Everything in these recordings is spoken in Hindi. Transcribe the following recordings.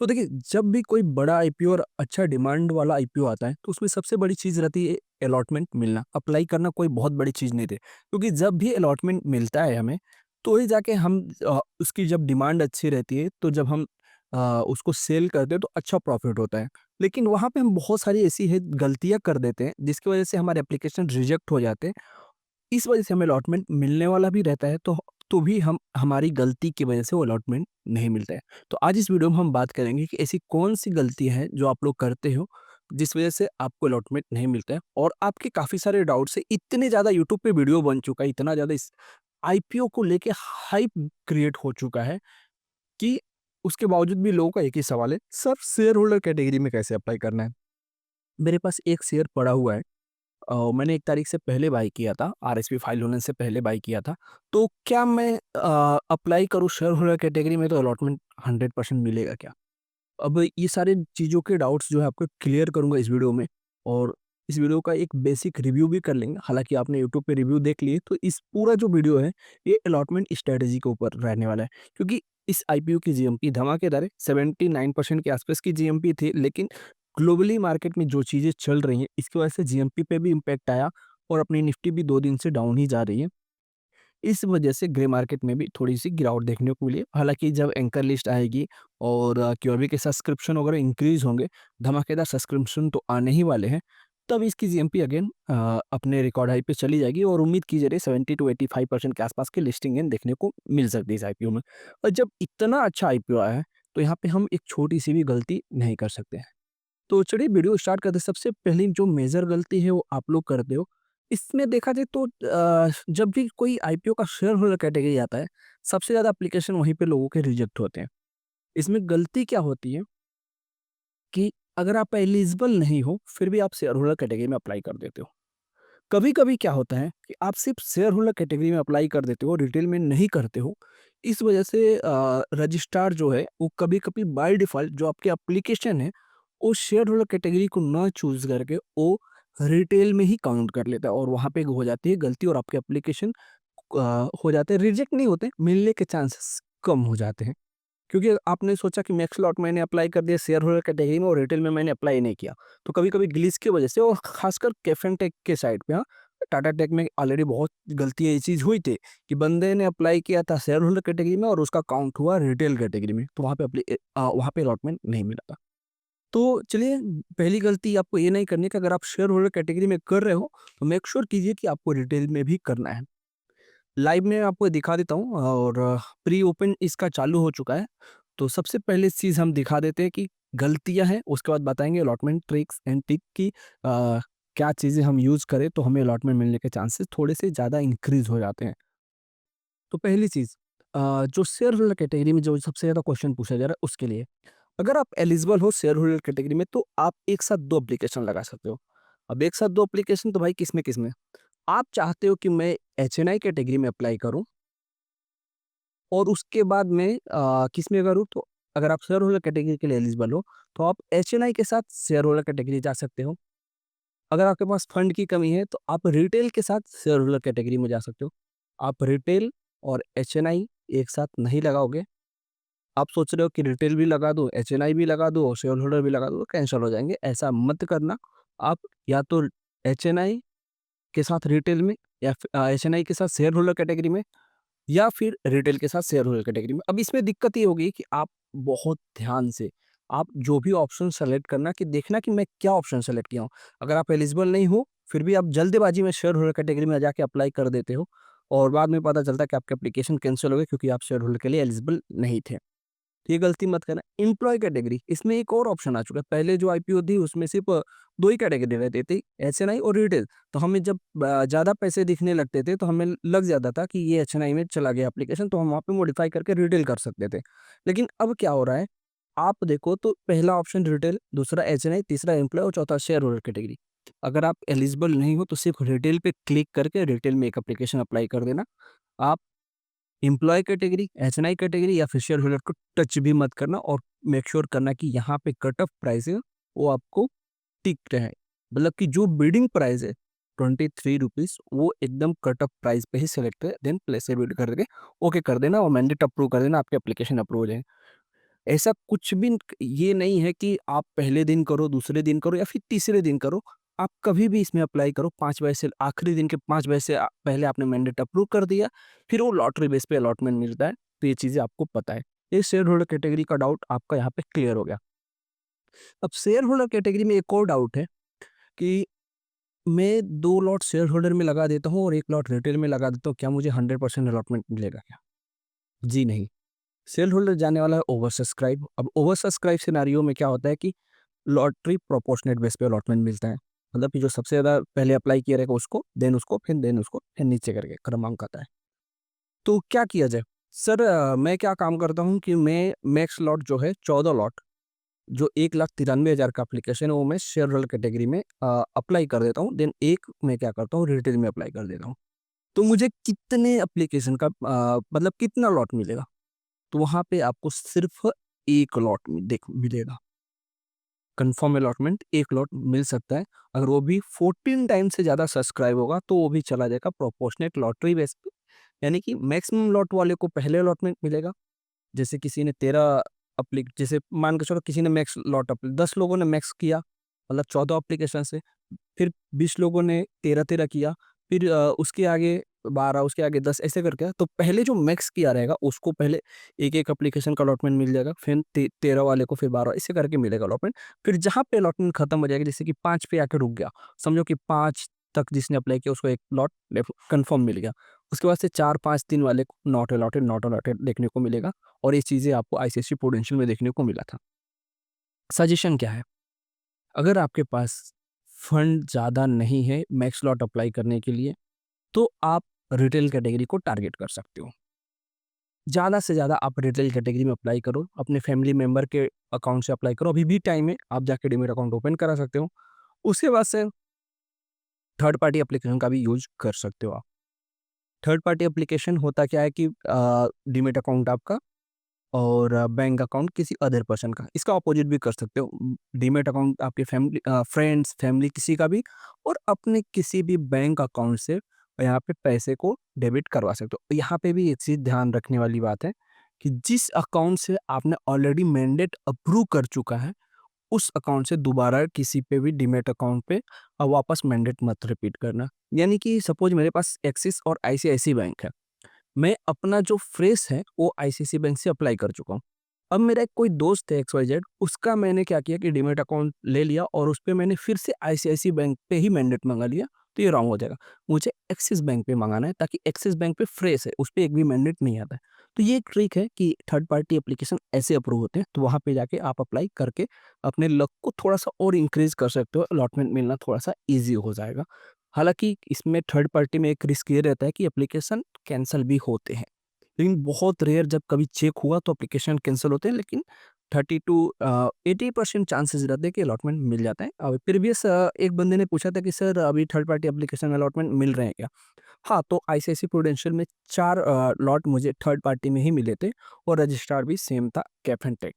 तो देखिए, जब भी कोई बड़ा आईपीओ और अच्छा डिमांड वाला आईपीओ आता है, तो उसमें सबसे बड़ी चीज़ रहती है अलॉटमेंट मिलना। अप्लाई करना कोई बहुत बड़ी चीज़ नहीं थी, क्योंकि जब भी अलॉटमेंट मिलता है हमें, तो ही जाके हम उसकी जब डिमांड अच्छी रहती है, तो जब हम उसको सेल करते हैं, तो अच्छा प्रॉफ़िट होता है। लेकिन वहाँ पे हम बहुत सारी ऐसी है गलतियाँ कर देते हैं, जिसकी वज़ह से हमारे एप्लीकेशन रिजेक्ट हो जाते हैं। इस वजह से हमें अलॉटमेंट मिलने वाला भी रहता है, तो भी हम हमारी गलती की वजह से वो अलॉटमेंट नहीं मिलता है। तो आज इस वीडियो में हम बात करेंगे कि ऐसी कौन-सी गलती है जो आप लोग करते हो, जिस वजह से आपको अलॉटमेंट नहीं मिलता है और आपके काफ़ी सारे डाउट्स है। इतने ज़्यादा यूट्यूब पे वीडियो बन चुका है, इतना ज़्यादा इस आईपीओ को लेके हाइप क्रिएट हो चुका है कि उसके बावजूद भी लोगों का एक ही सवाल है, सर शेयर होल्डर कैटेगरी में कैसे अप्लाई करना है? मेरे पास एक शेयर पड़ा हुआ है। मैंने 1 तारीख से पहले बाय किया था, आरएसपी फाइल होने से पहले बाय किया था। तो क्या मैं अप्लाई करूँ शेयर होल्डर कैटेगरी में, तो अलॉटमेंट 100% मिलेगा क्या? अब ये सारी चीज़ों के डाउट्स जो है आपको क्लियर करूँगा इस वीडियो में, और इस वीडियो का एक बेसिक रिव्यू भी कर लेंगे। हालाँकि आपने यूट्यूब पे रिव्यू देख लिए, तो इस पूरा जो वीडियो है, ये अलॉटमेंट स्ट्रैटेजी के ऊपर रहने वाला है। क्योंकि इस आईपीओ की जीएमपी धमाकेदार है, 79% के आसपास की जीएमपी थी, लेकिन ग्लोबली मार्केट में जो चीज़ें चल रही हैं, इसकी वजह से जीएमपी पे भी इम्पैक्ट आया और अपनी निफ्टी भी 2 दिन से डाउन ही जा रही है। इस वजह से ग्रे मार्केट में भी थोड़ी-सी गिरावट देखने को मिली है। हालाँकि जब एंकर लिस्ट आएगी और क्यूआरबी के सब्सक्रिप्शन वगैरह इंक्रीज़ होंगे, धमाकेदार सब्सक्रिप्शन तो आने ही वाले हैं, तब इसकी जीएमपी अगेन अपने रिकॉर्ड हाई पे चली जाएगी और उम्मीद की जा रही है 70 टू 85% के आसपास की लिस्टिंग गेन देखने को मिल सकती है इस आईपीओ में। और जब इतना अच्छा आईपीओ आया है, तो यहाँ पे हम एक छोटी-सी भी गलती नहीं कर सकते हैं। तो चलिए वीडियो स्टार्ट करते हैं। सबसे पहली जो मेजर गलती है वो आप लोग करते हो। इसमें देखा जाए तो जब भी कोई आईपीओ का शेयर होल्डर कैटेगरी आता है, सबसे ज़्यादा एप्लीकेशन वहीं पे लोगों के रिजेक्ट होते हैं। इसमें गलती क्या होती है कि अगर आप एलिजिबल नहीं हो, फिर भी आप शेयर होल्डर कैटेगरी में अप्लाई कर देते हो। कभी-कभी क्या होता है कि आप सिर्फ शेयर होल्डर कैटेगरी में अप्लाई कर देते हो, रिटेल में नहीं करते हो। इस वजह से रजिस्ट्रार जो है, वो कभी-कभी बाय डिफ़ॉल्ट जो आपके एप्लीकेशन है, वो शेयर होल्डर कैटेगरी को ना चूज़ करके वो रिटेल में ही काउंट कर लेता है और वहाँ पे हो जाती है गलती और आपके एप्लीकेशन हो जाते हैं, रिजेक्ट नहीं होते, मिलने के चांसेस कम हो जाते हैं। क्योंकि आपने सोचा कि मैक्स लॉट मैंने अप्लाई कर दिया शेयर होल्डर कैटेगरी में और रिटेल में मैंने अप्लाई नहीं किया। तो कभी-कभी ग्लिच की वजह से और खासकर कैफे टेक के साइड पे, हाँ, टाटा टेक में ऑलरेडी बहुत गलती ये चीज़ हुई थी कि बंदे ने अप्लाई किया था शेयर होल्डर कैटेगरी में और उसका काउंट हुआ रिटेल कैटेगरी में। तो वहाँ पे अलॉटमेंट नहीं मिला था। तो चलिए, पहली गलती आपको ये नहीं करनी है कि अगर आप शेयर होल्डर कैटेगरी में कर रहे हो, तो मेक श्योर कीजिए कि आपको रिटेल में भी करना है। लाइव में आपको दिखा देता हूँ और प्री ओपन इसका चालू हो चुका है। तो सबसे पहले चीज़ हम दिखा देते हैं कि गलतियाँ हैं, उसके बाद बताएँगे अलॉटमेंट ट्रिक्स एंड टिक की क्या चीज़ें हम यूज़ करें तो हमें अलॉटमेंट मिलने के चांसेस थोड़े से ज़्यादा इंक्रीज़ हो जाते हैं। तो पहली चीज़, जो शेयर होल्डर कैटेगरी में जो सबसे ज़्यादा क्वेश्चन पूछा जा रहा है उसके लिए, अगर आप एलिजिबल हो शेयर होल्डर कैटेगरी में, तो आप एक साथ 2 एप्लीकेशन लगा सकते हो। अब एक साथ 2 एप्लीकेशन तो भाई किसमें-किसमें? आप चाहते हो कि मैं एचएनआई कैटेगरी में अप्लाई करूँ और उसके बाद में किसमें करूँ, तो अगर आप शेयर होल्डर कैटेगरी के लिए एलिजिबल हो, तो आप एचएनआई के साथ शेयर होल्डर कैटेगरी जा सकते हो। अगर आपके पास फंड की कमी है, तो आप रिटेल के साथ शेयर होल्डर कैटेगरी में जा सकते हो। आप रिटेल और एचएनआई एक साथ नहीं लगाओगे। आप सोच रहे हो कि रिटेल भी लगा दूँ, एचएनआई भी लगा दूँ और शेयर होल्डर भी लगा दूँ, तो कैंसल हो जाएँगे। ऐसा मत करना। आप या तो एचएनआई के साथ रिटेल में या एचएनआई के साथ शेयर होल्डर कैटेगरी में या फिर रिटेल के साथ शेयर होल्डर कैटेगरी में। अब इसमें दिक्कत ये होगी कि आप बहुत ध्यान से आप जो भी ऑप्शन सेलेक्ट करना कि देखना कि मैं क्या ऑप्शन सेलेक्ट किया हूँ। अगर आप एलिजिबल नहीं हो, फिर भी आप जल्दबाजी में शेयर होल्डर कैटेगरी में जाके अप्लाई कर देते हो और बाद में पता चलता है कि आपका एप्लीकेशन कैंसल हो गया क्योंकि आप शेयर होल्डर के लिए एलिजिबल नहीं थे। तो ये गलती मत करना। एम्प्लॉयी कैटेगरी, इसमें एक और ऑप्शन आ चुका है। पहले जो आईपीओ थी उसमें सिर्फ़ 2 ही कैटेगरी रहती थी, एचएनआई और रिटेल। तो हमें जब ज़्यादा पैसे दिखने लगते थे तो हमें लग जाता था कि ये एचएनआई में चला गया एप्लीकेशन, तो हम वहाँ पे मॉडिफ़ाई करके रिटेल कर सकते थे। लेकिन अब क्या हो रहा है, आप देखो तो पहला ऑप्शन रिटेल, दूसरा एचएनआई, तीसरा एम्प्लॉयी और चौथा शेयर होल्डर कैटेगरी। अगर आप एलिजिबल नहीं हो तो सिर्फ़ रिटेल पे क्लिक करके रिटेल में एक एप्लीकेशन अप्लाई कर देना। आप एम्प्लॉयी कैटेगरी, एचएनआई कैटेगरी या फिर शेयर होल्डर को टच भी मत करना और मेक श्योर करना कि यहाँ पे कट ऑफ प्राइस है, वो आपको टिक रहे। मतलब कि जो बिडिंग प्राइस है ₹23, वो एकदम कट ऑफ प्राइस पे ही सेलेक्ट है, देन प्लेस से बिड करके ओके कर देना और मैंडेट अप्रूव कर देना, आपकी एप्लीकेशन अप्रूव हो जाए। ऐसा कुछ भी ये नहीं है कि आप पहले दिन करो, दूसरे दिन करो या फिर तीसरे दिन करो। आप कभी भी इसमें अप्लाई करो, 5 बजे से आखिरी दिन के 5 बजे से पहले आपने मैंडेट अप्रूव कर दिया, फिर वो लॉटरी बेस पे अलॉटमेंट मिलता है, तो ये चीज़ें आपको पता है। ये शेयर होल्डर कैटेगरी का डाउट आपका यहाँ पे क्लियर हो गया। अब शेयर होल्डर कैटेगरी में एक और डाउट है कि मैं 2 लॉट शेयर होल्डर में लगा देता हूँ और 1 लॉट रिटेल में लगा देता हूँ, क्या मुझे 100% अलॉटमेंट मिलेगा क्या? जी नहीं। शेयर होल्डर जाने वाला है ओवर सब्सक्राइब। अब ओवर सब्सक्राइब सिनेरियो में क्या होता है कि लॉटरी प्रोपोर्शनेट बेस पे अलॉटमेंट मिलता है। मतलब कि जो सबसे ज़्यादा पहले अप्लाई किया रहेगा उसको, देन उसको, फिर नीचे करके क्रमांक आता है। तो क्या किया जाए? सर मैं क्या काम करता हूँ कि मैं मैक्स लॉट जो है 14 लॉट, जो 1,93,000 का एप्लीकेशन है वो मैं शेयर होल्डर कैटेगरी में अप्लाई कर देता हूँ। देन एक मैं क्या करता हूँ रिटेल में अप्लाई कर देता हूँ। तो मुझे कितने एप्लीकेशन का मतलब कितना लॉट मिलेगा? तो वहाँ पे आपको सिर्फ़ 1 लॉट मिलेगा। कन्फर्म अलॉटमेंट 1 लॉट मिल सकता है। अगर वो भी 14 टाइम से ज़्यादा सब्सक्राइब होगा तो वो भी चला जाएगा प्रोपोर्शनेट लॉटरी बेस पे। यानी कि मैक्सिमम लॉट वाले को पहले अलॉटमेंट मिलेगा। जैसे किसी ने 13 जैसे मान के चलो किसी ने मैक्स लॉट 10 लोगों ने मैक्स किया, मतलब 14 एप्लीकेशन से, फिर 20 लोगों ने 13-13 किया, फिर उसके आगे 12, उसके आगे 10 ऐसे करके, तो पहले जो मैक्स किया रहेगा उसको पहले एक-एक एप्लीकेशन का अलॉटमेंट मिल जाएगा, फिर 13 वाले को फिर 12 ऐसे करके मिलेगा अलॉटमेंट। फिर जहाँ पे अलॉटमेंट खत्म हो जाएगी, जैसे कि 5 पे आके रुक गया, समझो कि 5 तक जिसने अप्लाई किया उसको 1 लॉट कन्फर्म मिल गया। उसके बाद से 4-5 दिन वाले को नॉट अलॉटेड देखने को मिलेगा और ये चीज़ें आपको आईसीआईसी प्रूडेंशियल में देखने को मिला था। सजेशन क्या है? अगर आपके पास फंड ज़्यादा नहीं है मैक्स लॉट अप्लाई करने के लिए, तो आप रिटेल कैटेगरी को टारगेट कर सकते हो। ज़्यादा से ज़्यादा आप रिटेल कैटेगरी में अप्लाई करो, अपने फैमिली मेंबर के अकाउंट से अप्लाई करो, अभी भी टाइम है, आप जाके डीमैट अकाउंट ओपन करा सकते हो। उसके बाद से थर्ड पार्टी एप्लीकेशन का भी यूज़ कर सकते हो आप। थर्ड पार्टी एप्लीकेशन होता क्या है कि डीमैट अकाउंट आपका और बैंक अकाउंट किसी अदर पर्सन का। इसका अपोज़िट भी कर सकते हो। डीमैट अकाउंट आपके फ्रेंड्स, फैमिली किसी का भी और अपने किसी भी बैंक अकाउंट से यहाँ पे पैसे को डेबिट करवा सकते हो। यहाँ पे भी एक चीज़ ध्यान रखने वाली बात है कि जिस अकाउंट से आपने ऑलरेडी मैंडेट अप्रूव कर चुका है, उस अकाउंट से दोबारा किसी पे भी डीमैट अकाउंट पे वापस मैंडेट मत रिपीट करना। यानी कि सपोज़ मेरे पास एक्सिस और आईसीआईसी बैंक है। मैं अपना जो फ्रेश है वो आईसीआईसी बैंक से अप्लाई कर चुका हूँ। अब मेरा एक कोई दोस्त है एक्स-वाई-ज़ेड, उसका मैंने क्या किया कि डीमैट अकाउंट ले लिया और उसपे मैंने फिर से आईसीआईसी बैंक पे ही मैंडेट मँगा लिया, तो ये रॉन्ग हो जाएगा। मुझे एक्सिस बैंक पे मँगाना है ताकि एक्सिस बैंक पे फ्रेश है, उसपे एक भी मैंडेट नहीं आता है। तो ये एक ट्रिक है कि थर्ड पार्टी एप्लीकेशन ऐसे अप्रूव होते हैं, तो वहाँ पे जाके आप अप्लाई करके अपने लक को थोड़ा-सा और इंक्रीज़ कर सकते हो, अलॉटमेंट मिलना थोड़ा-सा ईज़ी हो जाएगा। हालाँकि इसमें थर्ड पार्टी में एक रिस्क ये रहता है कि एप्लीकेशन कैंसल भी होते हैं। लेकिन बहुत रेयर जब कभी चेक हुआ तो एप्लीकेशन कैंसल होते हैं, लेकिन 30 टू 80% चांसेस रहते हैं कि अलॉटमेंट मिल जाता है। प्रीवियस एक बंदे ने पूछा था कि सर अभी थर्ड पार्टी एप्लीकेशन में अलॉटमेंट मिल रहे हैं क्या? हाँ, तो आईसीआईसी प्रूडेंशियल में 4 लॉट मुझे थर्ड पार्टी में ही मिले थे और रजिस्ट्रार भी सेम था, कैफ एंड टेक।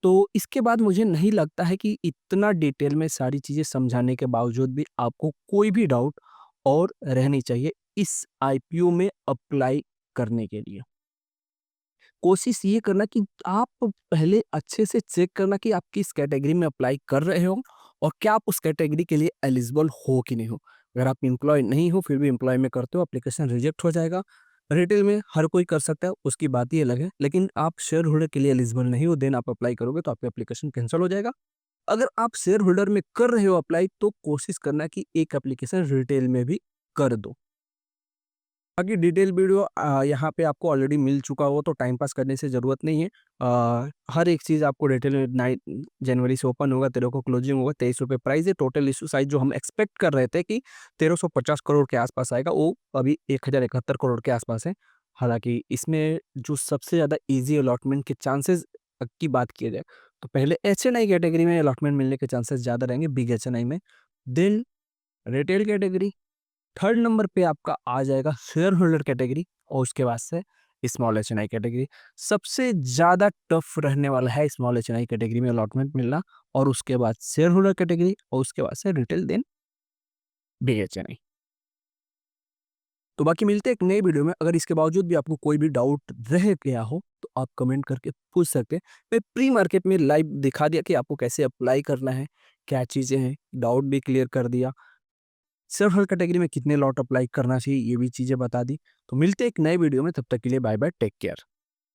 तो इसके बाद मुझे नहीं लगता है कि इतना डिटेल में सारी चीज़ें समझाने के बावजूद भी आपको कोई भी डाउट और रहनी चाहिए इस आईपीओ में अप्लाई करने के लिए। कोशिश ये करना कि आप पहले अच्छे से चेक करना कि आप किस कैटेगरी में अप्लाई कर रहे हो और क्या आप उस कैटेगरी के लिए एलिजिबल हो कि नहीं हो। अगर आप एम्प्लॉय नहीं हो फिर भी एम्प्लॉय में करते हो, एप्लीकेशन रिजेक्ट हो जाएगा। रिटेल में हर कोई कर सकता है, उसकी बात ही अलग है, लेकिन आप शेयर होल्डर के लिए एलिजिबल नहीं हो, देन आप अप्लाई करोगे तो आपका एप्लीकेशन कैंसल हो जाएगा। अगर आप शेयर होल्डर में कर रहे हो अप्लाई तो कोशिश करना कि एक एप्लीकेशन रिटेल में भी कर दो। बाकी डिटेल वीडियो यहाँ पे आपको ऑलरेडी मिल चुका हो तो टाइम पास करने से ज़रूरत नहीं है। हर एक चीज़ आपको रिटेल में 9 जनवरी से ओपन होगा, 13 को क्लोजिंग होगा, ₹23 प्राइस है। टोटल इश्यू साइज़ जो हम एक्सपेक्ट कर रहे थे कि 1350 करोड़ के आसपास आएगा, वो अभी 1071 करोड़ के आसपास है। हालाँकि इसमें जो सबसे ज़्यादा ईज़ी अलॉटमेंट के चांसेज़ की बात किया जाए, तो पहले एचएनआई कैटेगरी में अलॉटमेंट मिलने के चांसेज़ ज़्यादा रहेंगे, बिग एचएनआई में। Then retail category, third number पे आपका आ जाएगा शेयर होल्डर कैटेगरी और उसके बाद से स्मॉल एचएनआई कैटेगरी। सबसे ज़्यादा टफ रहने वाला है स्मॉल एचएनआई कैटेगरी में अलॉटमेंट मिलना और उसके बाद शेयर होल्डर कैटेगरी और उसके बाद से रिटेल देन बिग एचएनआई। तो बाकी मिलते हैं एक नई वीडियो में। अगर इसके बावजूद भी आपको कोई भी डाउट रह गया हो तो आप कमेंट करके पूछ सकते हैं। मैं प्री मार्केट में लाइव दिखा दिया कि आपको कैसे अप्लाई करना है, क्या चीज़ें हैं, डाउट भी क्लियर कर दिया। सिर्फ हर कैटेगरी में कितने लॉट अप्लाई करना चाहिए ये भी चीज़ें बता दी। तो मिलते हैं एक नए वीडियो में, तब तक के लिए बाय बाय, टेक केयर।